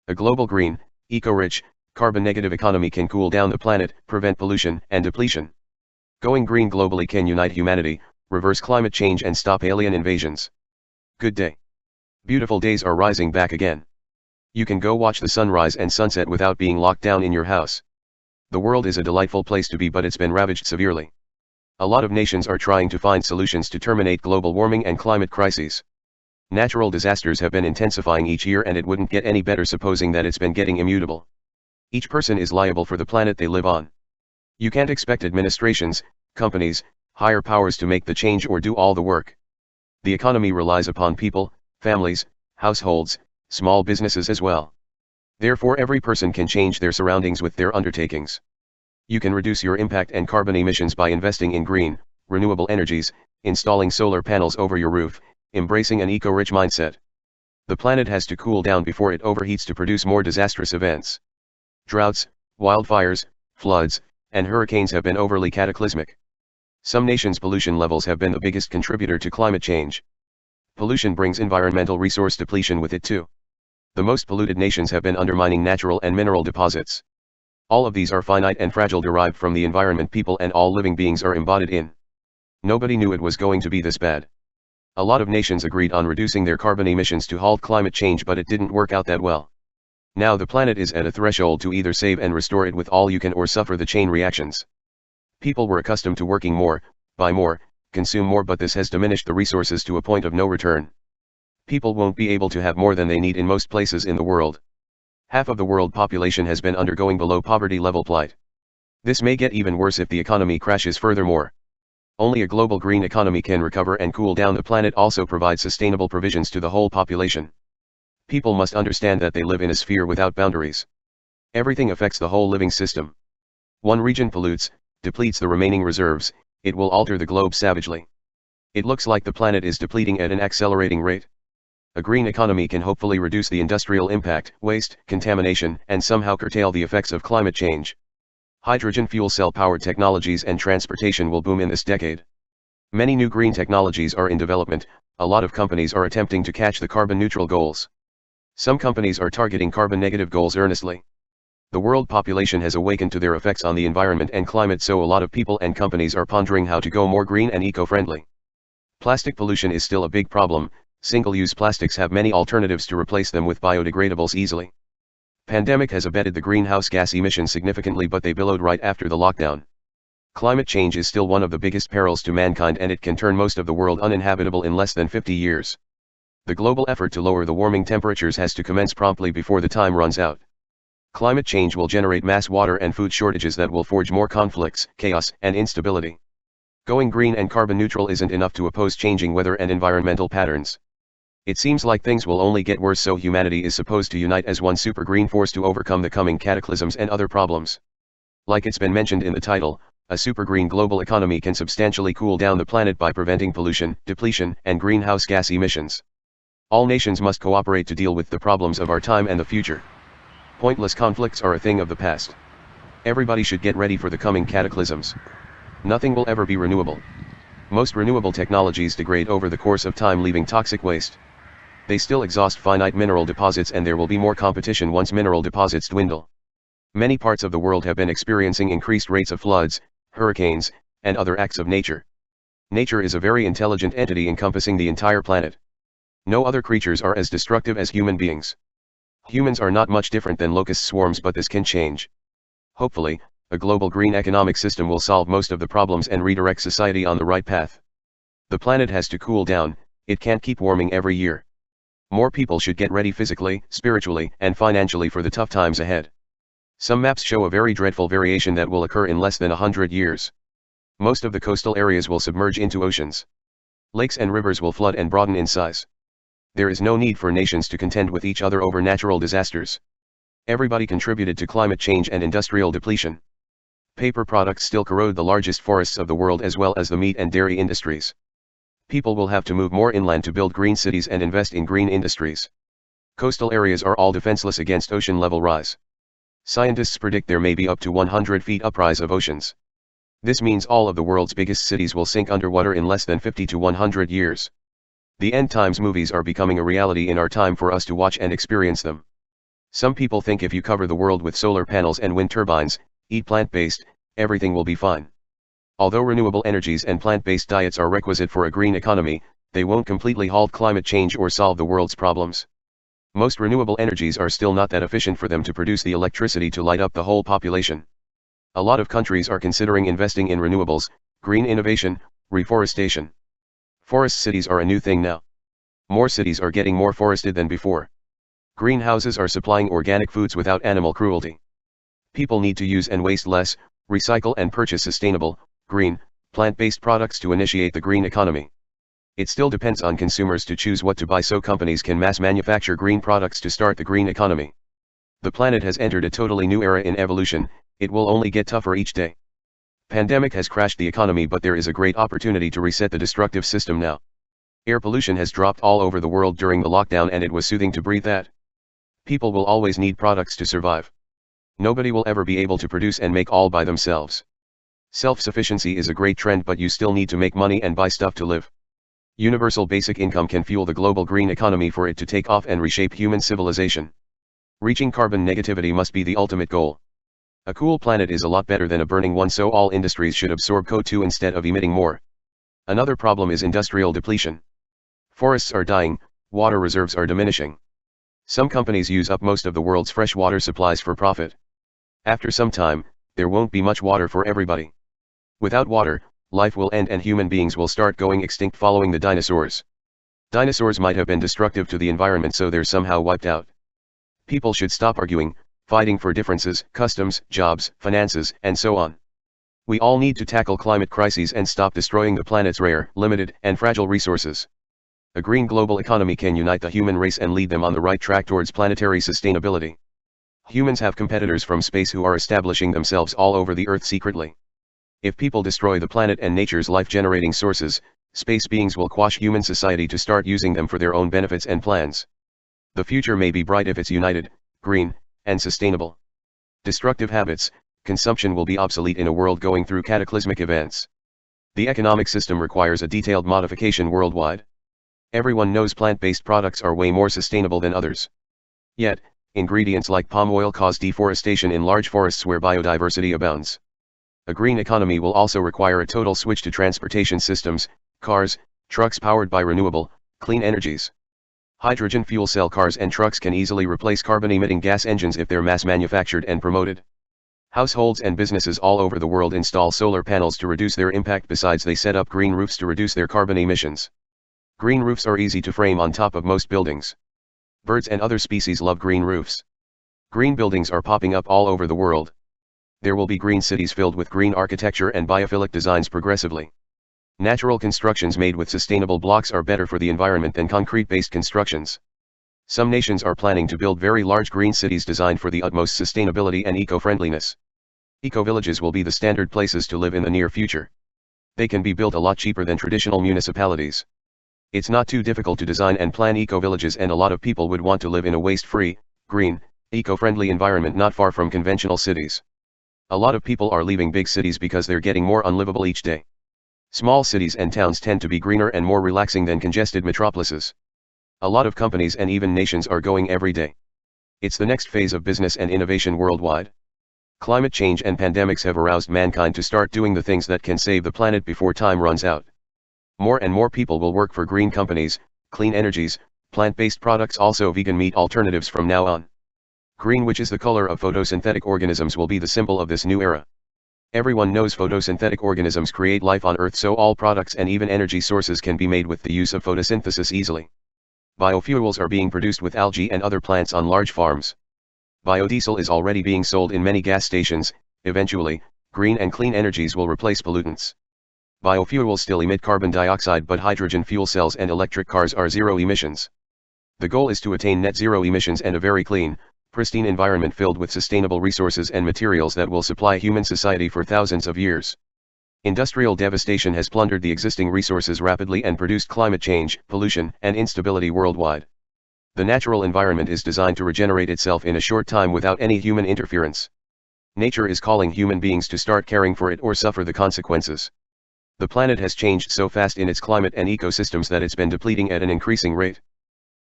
A global green, eco-rich, carbon-negative economy can cool down the planet, prevent pollution and depletion. Going green globally can unite humanity, reverse climate change and stop alien invasions. Good day. Beautiful days are rising back again. You can go watch the sunrise and sunset without being locked down in your house. The world is a delightful place to be, but it's been ravaged severely. A lot of nations are trying to find solutions to terminate global warming and climate crises. Natural disasters have been intensifying each year, and it wouldn't get any better supposing that it's been getting immutable. Each person is liable for the planet they live on. You can't expect administrations, companies, higher powers to make the change or do all the work. The economy relies upon people, families, households, small businesses as well. Therefore, every person can change their surroundings with their undertakings. You can reduce your impact and carbon emissions by investing in green, renewable energies, installing solar panels over your roof, embracing an eco-rich mindset. The planet has to cool down before it overheats to produce more disastrous events. Droughts, wildfires, floods, and hurricanes have been overly cataclysmic. Some nations' pollution levels have been the biggest contributor to climate change. Pollution brings environmental resource depletion with it too. The most polluted nations have been undermining natural and mineral deposits. All of these are finite and fragile, derived from the environment people and all living beings are embodied in. Nobody knew it was going to be this bad. A lot of nations agreed on reducing their carbon emissions to halt climate change, but it didn't work out that well. Now the planet is at a threshold to either save and restore it with all you can or suffer the chain reactions. People were accustomed to working more, buy more, consume more, but this has diminished the resources to a point of no return. People won't be able to have more than they need in most places in the world. Half of the world population has been undergoing below poverty level plight. This may get even worse if the economy crashes furthermore. Only a global green economy can recover and cool down the planet, also provide sustainable provisions to the whole population. People must understand that they live in a sphere without boundaries. Everything affects the whole living system. One region pollutes, depletes the remaining reserves, it will alter the globe savagely. It looks like the planet is depleting at an accelerating rate. A green economy can hopefully reduce the industrial impact, waste, contamination, and somehow curtail the effects of climate change. Hydrogen fuel cell powered technologies and transportation will boom in this decade. Many new green technologies are in development. A lot of companies are attempting to catch the carbon neutral goals. Some companies are targeting carbon negative goals earnestly. The world population has awakened to their effects on the environment and climate, so a lot of people and companies are pondering how to go more green and eco-friendly. Plastic pollution is still a big problem. Single-use plastics have many alternatives to replace them with biodegradables easily. Pandemic has abated the greenhouse gas emissions significantly, but they billowed right after the lockdown. Climate change is still one of the biggest perils to mankind, and it can turn most of the world uninhabitable in less than 50 years. The global effort to lower the warming temperatures has to commence promptly before the time runs out. Climate change will generate mass water and food shortages that will forge more conflicts, chaos, and instability. Going green and carbon neutral isn't enough to oppose changing weather and environmental patterns. It seems like things will only get worse, so humanity is supposed to unite as one super green force to overcome the coming cataclysms and other problems. Like it's been mentioned in the title, a super green global economy can substantially cool down the planet by preventing pollution, depletion, and greenhouse gas emissions. All nations must cooperate to deal with the problems of our time and the future. Pointless conflicts are a thing of the past. Everybody should get ready for the coming cataclysms. Nothing will ever be renewable. Most renewable technologies degrade over the course of time, leaving toxic waste. They still exhaust finite mineral deposits, and there will be more competition once mineral deposits dwindle. Many parts of the world have been experiencing increased rates of floods, hurricanes, and other acts of nature. Nature is a very intelligent entity encompassing the entire planet. No other creatures are as destructive as human beings. Humans are not much different than locust swarms, but this can change. Hopefully, a global green economic system will solve most of the problems and redirect society on the right path. The planet has to cool down, it can't keep warming every year. More people should get ready physically, spiritually, and financially for the tough times ahead. Some maps show a very dreadful variation that will occur in less than 100 years. Most of the coastal areas will submerge into oceans. Lakes and rivers will flood and broaden in size. There is no need for nations to contend with each other over natural disasters. Everybody contributed to climate change and industrial depletion. Paper products still corrode the largest forests of the world, as well as the meat and dairy industries. People will have to move more inland to build green cities and invest in green industries. Coastal areas are all defenseless against ocean level rise. Scientists predict there may be up to 100 feet uprise of oceans. This means all of the world's biggest cities will sink underwater in less than 50 to 100 years. The end times movies are becoming a reality in our time for us to watch and experience them. Some people think if you cover the world with solar panels and wind turbines, eat plant-based, everything will be fine. Although renewable energies and plant-based diets are requisite for a green economy, they won't completely halt climate change or solve the world's problems. Most renewable energies are still not that efficient for them to produce the electricity to light up the whole population. A lot of countries are considering investing in renewables, green innovation, reforestation. Forest cities are a new thing now. More cities are getting more forested than before. Greenhouses are supplying organic foods without animal cruelty. People need to use and waste less, recycle and purchase sustainable, green, plant-based products to initiate the green economy. It still depends on consumers to choose what to buy so companies can mass manufacture green products to start the green economy. The planet has entered a totally new era in evolution, it will only get tougher each day. Pandemic has crashed the economy, but there is a great opportunity to reset the destructive system now. Air pollution has dropped all over the world during the lockdown and it was soothing to breathe that. People will always need products to survive. Nobody will ever be able to produce and make all by themselves. Self-sufficiency is a great trend, but you still need to make money and buy stuff to live. Universal basic income can fuel the global green economy for it to take off and reshape human civilization. Reaching carbon negativity must be the ultimate goal. A cool planet is a lot better than a burning one, so all industries should absorb CO2 instead of emitting more. Another problem is industrial depletion. Forests are dying, water reserves are diminishing. Some companies use up most of the world's fresh water supplies for profit. After some time, there won't be much water for everybody. Without water, life will end and human beings will start going extinct following the dinosaurs. Dinosaurs might have been destructive to the environment, so they're somehow wiped out. People should stop arguing, fighting for differences, customs, jobs, finances, and so on. We all need to tackle climate crises and stop destroying the planet's rare, limited, and fragile resources. A green global economy can unite the human race and lead them on the right track towards planetary sustainability. Humans have competitors from space who are establishing themselves all over the Earth secretly. If people destroy the planet and nature's life-generating sources, space beings will quash human society to start using them for their own benefits and plans. The future may be bright if it's united, green, and sustainable. Destructive habits, consumption will be obsolete in a world going through cataclysmic events. The economic system requires a detailed modification worldwide. Everyone knows plant-based products are way more sustainable than others. Yet, ingredients like palm oil cause deforestation in large forests where biodiversity abounds. A green economy will also require a total switch to transportation systems, cars, trucks powered by renewable, clean energies. Hydrogen fuel cell cars and trucks can easily replace carbon-emitting gas engines if they're mass-manufactured and promoted. Households and businesses all over the world install solar panels to reduce their impact. Besides, they set up green roofs to reduce their carbon emissions. Green roofs are easy to frame on top of most buildings. Birds and other species love green roofs. Green buildings are popping up all over the world. There will be green cities filled with green architecture and biophilic designs progressively. Natural constructions made with sustainable blocks are better for the environment than concrete-based constructions. Some nations are planning to build very large green cities designed for the utmost sustainability and eco-friendliness. Eco-villages will be the standard places to live in the near future. They can be built a lot cheaper than traditional municipalities. It's not too difficult to design and plan eco-villages, and a lot of people would want to live in a waste-free, green, eco-friendly environment not far from conventional cities. A lot of people are leaving big cities because they're getting more unlivable each day. Small cities and towns tend to be greener and more relaxing than congested metropolises. A lot of companies and even nations are going every day. It's the next phase of business and innovation worldwide. Climate change and pandemics have aroused mankind to start doing the things that can save the planet before time runs out. More and more people will work for green companies, clean energies, plant-based products, also vegan meat alternatives from now on. Green, which is the color of photosynthetic organisms, will be the symbol of this new era. Everyone knows photosynthetic organisms create life on Earth, so all products and even energy sources can be made with the use of photosynthesis easily. Biofuels are being produced with algae and other plants on large farms. Biodiesel is already being sold in many gas stations. Eventually, green and clean energies will replace pollutants. Biofuels still emit carbon dioxide, but hydrogen fuel cells and electric cars are zero emissions. The goal is to attain net zero emissions and a very clean, pristine environment filled with sustainable resources and materials that will supply human society for thousands of years. Industrial devastation has plundered the existing resources rapidly and produced climate change, pollution, and instability worldwide. The natural environment is designed to regenerate itself in a short time without any human interference. Nature is calling human beings to start caring for it or suffer the consequences. The planet has changed so fast in its climate and ecosystems that it's been depleting at an increasing rate.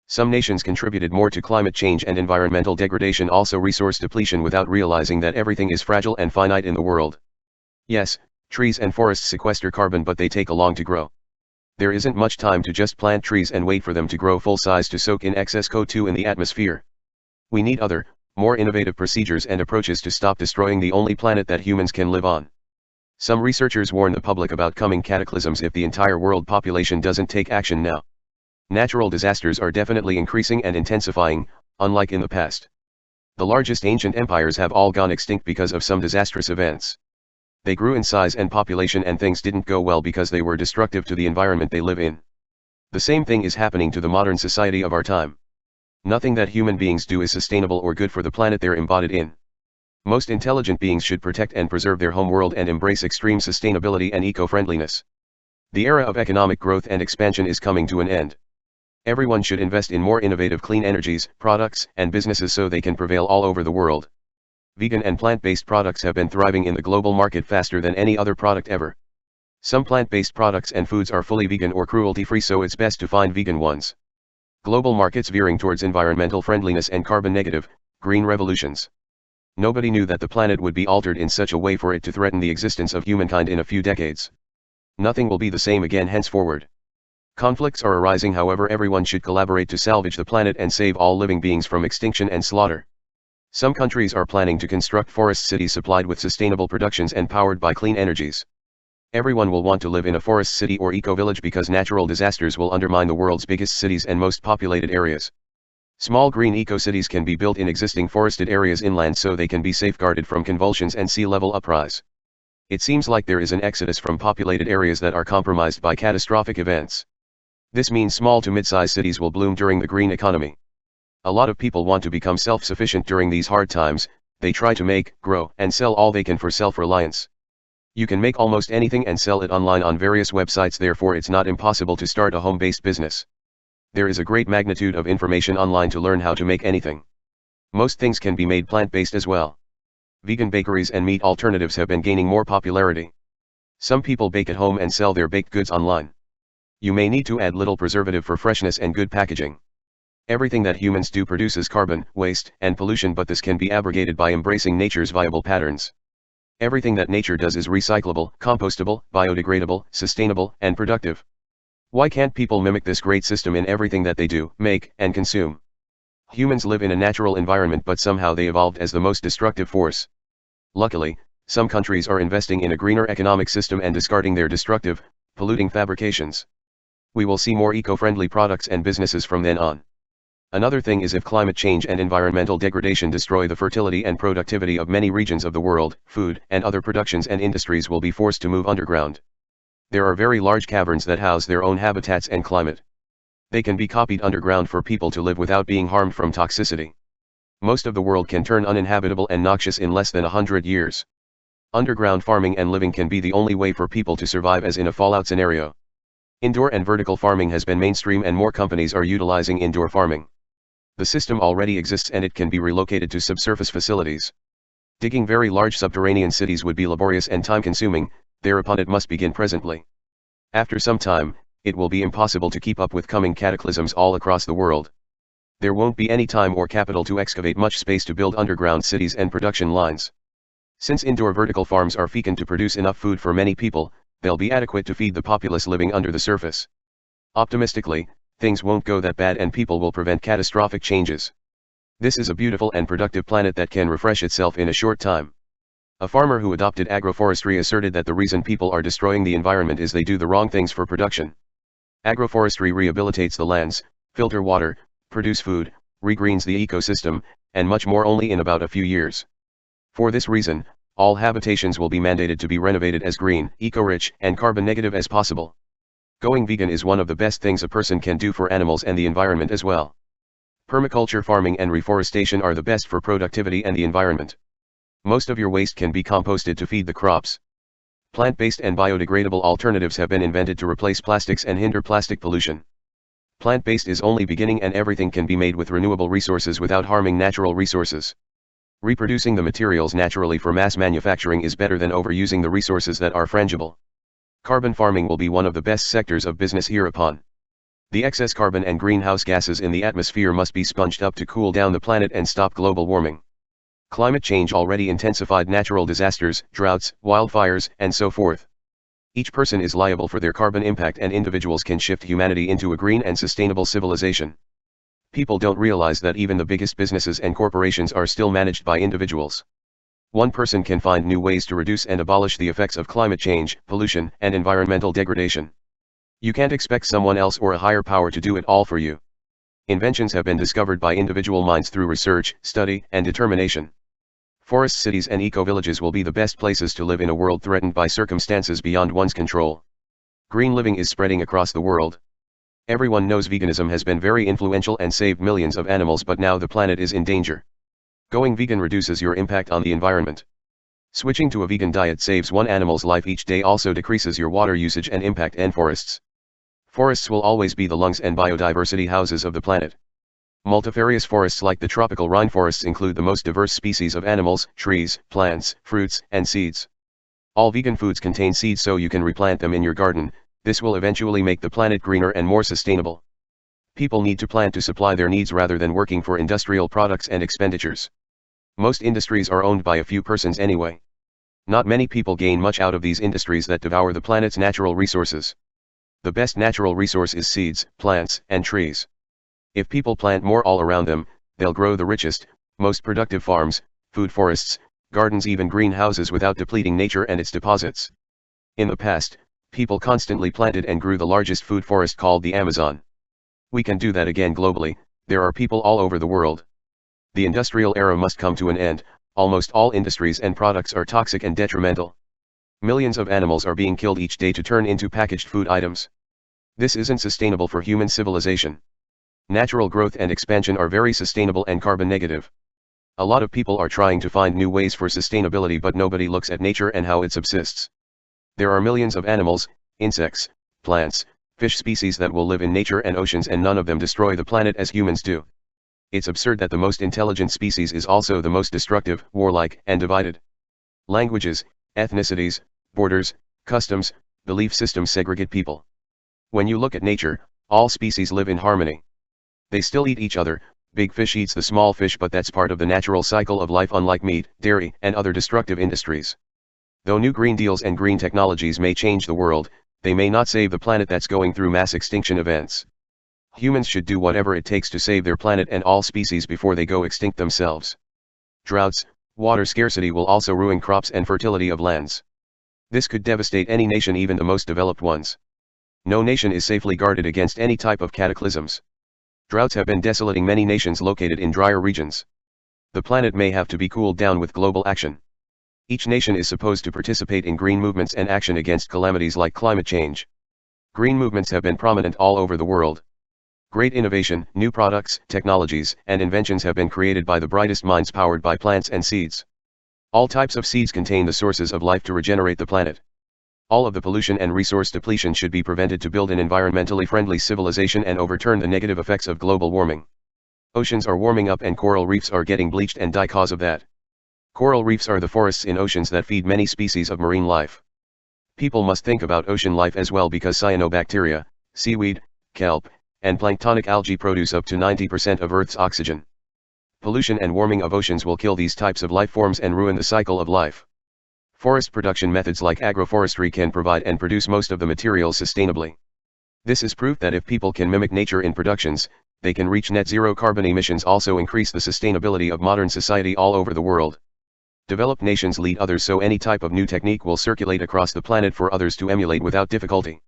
Some nations contributed more to climate change and environmental degradation, also resource depletion, without realizing that everything is fragile and finite in the world. Yes, trees and forests sequester carbon, but they take a long to grow. There isn't much time to just plant trees and wait for them to grow full size to soak in excess CO2 in the atmosphere. We need other, more innovative procedures and approaches to stop destroying the only planet that humans can live on. Some researchers warn the public about coming cataclysms if the entire world population doesn't take action now. Natural disasters are definitely increasing and intensifying, unlike in the past. The largest ancient empires have all gone extinct because of some disastrous events. They grew in size and population, and things didn't go well because they were destructive to the environment they live in. The same thing is happening to the modern society of our time. Nothing that human beings do is sustainable or good for the planet they're embodied in. Most intelligent beings should protect and preserve their home world and embrace extreme sustainability and eco-friendliness. The era of economic growth and expansion is coming to an end. Everyone should invest in more innovative clean energies, products, and businesses so they can prevail all over the world. Vegan and plant-based products have been thriving in the global market faster than any other product ever. Some plant-based products and foods are fully vegan or cruelty-free, so it's best to find vegan ones. Global markets veering towards environmental friendliness and carbon negative, green revolutions. Nobody knew that the planet would be altered in such a way for it to threaten the existence of humankind in a few decades. Nothing will be the same again henceforward. Conflicts are arising, however, everyone should collaborate to salvage the planet and save all living beings from extinction and slaughter. Some countries are planning to construct forest cities supplied with sustainable productions and powered by clean energies. Everyone will want to live in a forest city or eco-village because natural disasters will undermine the world's biggest cities and most populated areas. Small green eco-cities can be built in existing forested areas inland so they can be safeguarded from convulsions and sea level uprise. It seems like there is an exodus from populated areas that are compromised by catastrophic events. This means small to mid-sized cities will bloom during the green economy. A lot of people want to become self-sufficient during these hard times. They try to make, grow, and sell all they can for self-reliance. You can make almost anything and sell it online on various websites, therefore it's not impossible to start a home-based business. There is a great magnitude of information online to learn how to make anything. Most things can be made plant-based as well. Vegan bakeries and meat alternatives have been gaining more popularity. Some people bake at home and sell their baked goods online. You may need to add little preservative for freshness and good packaging. Everything that humans do produces carbon, waste, and pollution, but this can be abrogated by embracing nature's viable patterns. Everything that nature does is recyclable, compostable, biodegradable, sustainable, and productive. Why can't people mimic this great system in everything that they do, make, and consume? Humans live in a natural environment, but somehow they evolved as the most destructive force. Luckily, some countries are investing in a greener economic system and discarding their destructive, polluting fabrications. We will see more eco-friendly products and businesses from then on. Another thing is, if climate change and environmental degradation destroy the fertility and productivity of many regions of the world, food and other productions and industries will be forced to move underground. There are very large caverns that house their own habitats and climate. They can be copied underground for people to live without being harmed from toxicity. Most of the world can turn uninhabitable and noxious in less than 100 years. Underground farming and living can be the only way for people to survive, as in a fallout scenario. Indoor and vertical farming has been mainstream and more companies are utilizing indoor farming. The system already exists and it can be relocated to subsurface facilities. Digging very large subterranean cities would be laborious and time-consuming, thereupon it must begin presently. After some time, it will be impossible to keep up with coming cataclysms all across the world. There won't be any time or capital to excavate much space to build underground cities and production lines. Since indoor vertical farms are fecund to produce enough food for many people, they'll be adequate to feed the populace living under the surface. Optimistically, things won't go that bad and people will prevent catastrophic changes. This is a beautiful and productive planet that can refresh itself in a short time. A farmer who adopted agroforestry asserted that the reason people are destroying the environment is they do the wrong things for production. Agroforestry rehabilitates the lands, filter water, produce food, regreens the ecosystem, and much more, only in about a few years. For this reason, all habitations will be mandated to be renovated as green, eco-rich, and carbon-negative as possible. Going vegan is one of the best things a person can do for animals and the environment as well. Permaculture farming and reforestation are the best for productivity and the environment. Most of your waste can be composted to feed the crops. Plant-based and biodegradable alternatives have been invented to replace plastics and hinder plastic pollution. Plant-based is only beginning and everything can be made with renewable resources without harming natural resources. Reproducing the materials naturally for mass manufacturing is better than overusing the resources that are frangible. Carbon farming will be one of the best sectors of business hereupon. The excess carbon and greenhouse gases in the atmosphere must be sponged up to cool down the planet and stop global warming. Climate change already intensified natural disasters, droughts, wildfires, and so forth. Each person is liable for their carbon impact, and individuals can shift humanity into a green and sustainable civilization. People don't realize that even the biggest businesses and corporations are still managed by individuals. One person can find new ways to reduce and abolish the effects of climate change, pollution, and environmental degradation. You can't expect someone else or a higher power to do it all for you. Inventions have been discovered by individual minds through research, study, and determination. Forest cities and eco-villages will be the best places to live in a world threatened by circumstances beyond one's control. Green living is spreading across the world. Everyone knows veganism has been very influential and saved millions of animals, but now the planet is in danger. Going vegan reduces your impact on the environment. Switching to a vegan diet saves one animal's life each day, also decreases your water usage and impact on forests. Forests will always be the lungs and biodiversity houses of the planet. Multifarious forests like the tropical rainforests include the most diverse species of animals, trees, plants, fruits, and seeds. All vegan foods contain seeds, so you can replant them in your garden. This will eventually make the planet greener and more sustainable. People need to plant to supply their needs rather than working for industrial products and expenditures. Most industries are owned by a few persons anyway. Not many people gain much out of these industries that devour the planet's natural resources. The best natural resource is seeds, plants, and trees. If people plant more all around them, they'll grow the richest, most productive farms, food forests, gardens, even greenhouses without depleting nature and its deposits. In the past, people constantly planted and grew the largest food forest called the Amazon. We can do that again globally. There are people all over the world. The industrial era must come to an end. Almost all industries and products are toxic and detrimental. Millions of animals are being killed each day to turn into packaged food items. This isn't sustainable for human civilization. Natural growth and expansion are very sustainable and carbon negative. A lot of people are trying to find new ways for sustainability, but nobody looks at nature and how it subsists. There are millions of animals, insects, plants, fish species that will live in nature and oceans, and none of them destroy the planet as humans do. It's absurd that the most intelligent species is also the most destructive, warlike, and divided. Languages, ethnicities, borders, customs, belief systems segregate people. When you look at nature, all species live in harmony. They still eat each other. Big fish eats the small fish, but that's part of the natural cycle of life, unlike meat, dairy, and other destructive industries. Though new green deals and green technologies may change the world, they may not save the planet that's going through mass extinction events. Humans should do whatever it takes to save their planet and all species before they go extinct themselves. Droughts, water scarcity will also ruin crops and fertility of lands. This could devastate any nation, even the most developed ones. No nation is safely guarded against any type of cataclysms. Droughts have been desolating many nations located in drier regions. The planet may have to be cooled down with global action. Each nation is supposed to participate in green movements and action against calamities like climate change. Green movements have been prominent all over the world. Great innovation, new products, technologies, and inventions have been created by the brightest minds powered by plants and seeds. All types of seeds contain the sources of life to regenerate the planet. All of the pollution and resource depletion should be prevented to build an environmentally friendly civilization and overturn the negative effects of global warming. Oceans are warming up and coral reefs are getting bleached and die cause of that. Coral reefs are the forests in oceans that feed many species of marine life. People must think about ocean life as well, because cyanobacteria, seaweed, kelp, and planktonic algae produce up to 90% of Earth's oxygen. Pollution and warming of oceans will kill these types of life forms and ruin the cycle of life. Forest production methods like agroforestry can provide and produce most of the materials sustainably. This is proof that if people can mimic nature in productions, they can reach net zero carbon emissions, also increase the sustainability of modern society all over the world. Developed nations lead others, so any type of new technique will circulate across the planet for others to emulate without difficulty.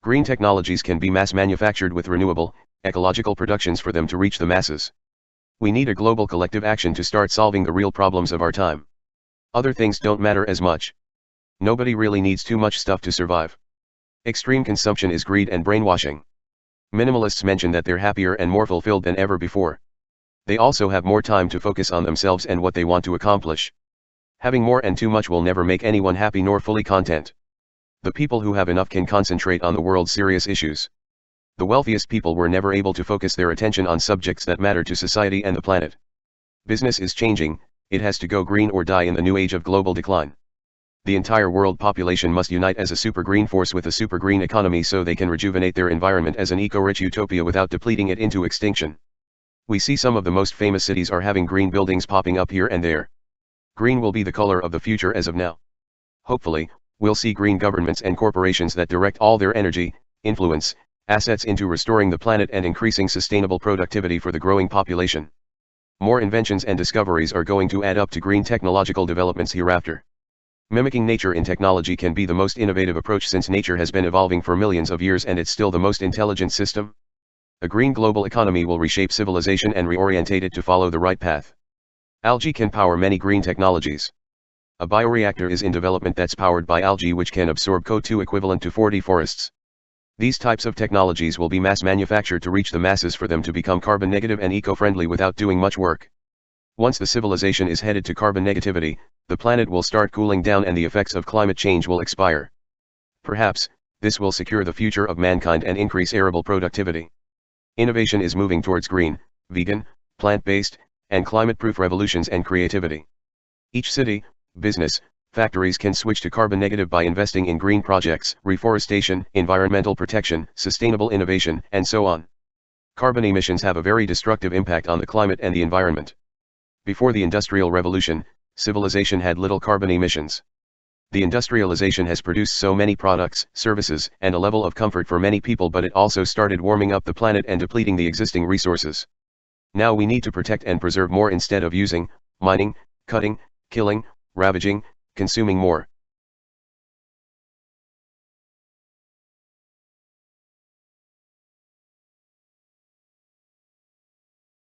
Green technologies can be mass manufactured with renewable, ecological productions for them to reach the masses. We need a global collective action to start solving the real problems of our time. Other things don't matter as much. Nobody really needs too much stuff to survive. Extreme consumption is greed and brainwashing. Minimalists mention that they're happier and more fulfilled than ever before. They also have more time to focus on themselves and what they want to accomplish. Having more and too much will never make anyone happy nor fully content. The people who have enough can concentrate on the world's serious issues. The wealthiest people were never able to focus their attention on subjects that matter to society and the planet. Business is changing. It has to go green or die in the new age of global decline. The entire world population must unite as a super green force with a super green economy so they can rejuvenate their environment as an eco-rich utopia without depleting it into extinction. We see some of the most famous cities are having green buildings popping up here and there. Green will be the color of the future as of now. Hopefully, we'll see green governments and corporations that direct all their energy, influence, assets into restoring the planet and increasing sustainable productivity for the growing population. More inventions and discoveries are going to add up to green technological developments hereafter. Mimicking nature in technology can be the most innovative approach since nature has been evolving for millions of years and it's still the most intelligent system. A green global economy will reshape civilization and reorientate it to follow the right path. Algae can power many green technologies. A bioreactor is in development that's powered by algae which can absorb CO2 equivalent to 40 forests. These types of technologies will be mass manufactured to reach the masses for them to become carbon negative and eco-friendly without doing much work. Once the civilization is headed to carbon negativity, the planet will start cooling down and the effects of climate change will expire. Perhaps, this will secure the future of mankind and increase arable productivity. Innovation is moving towards green, vegan, plant-based, and climate-proof revolutions and creativity. Each city, business, factories can switch to carbon negative by investing in green projects, reforestation, environmental protection, sustainable innovation, and so on. Carbon emissions have a very destructive impact on the climate and the environment. Before the Industrial Revolution, civilization had little carbon emissions. The industrialization has produced so many products, services, and a level of comfort for many people, but it also started warming up the planet and depleting the existing resources. Now we need to protect and preserve more instead of using, mining, cutting, killing, ravaging, consuming more.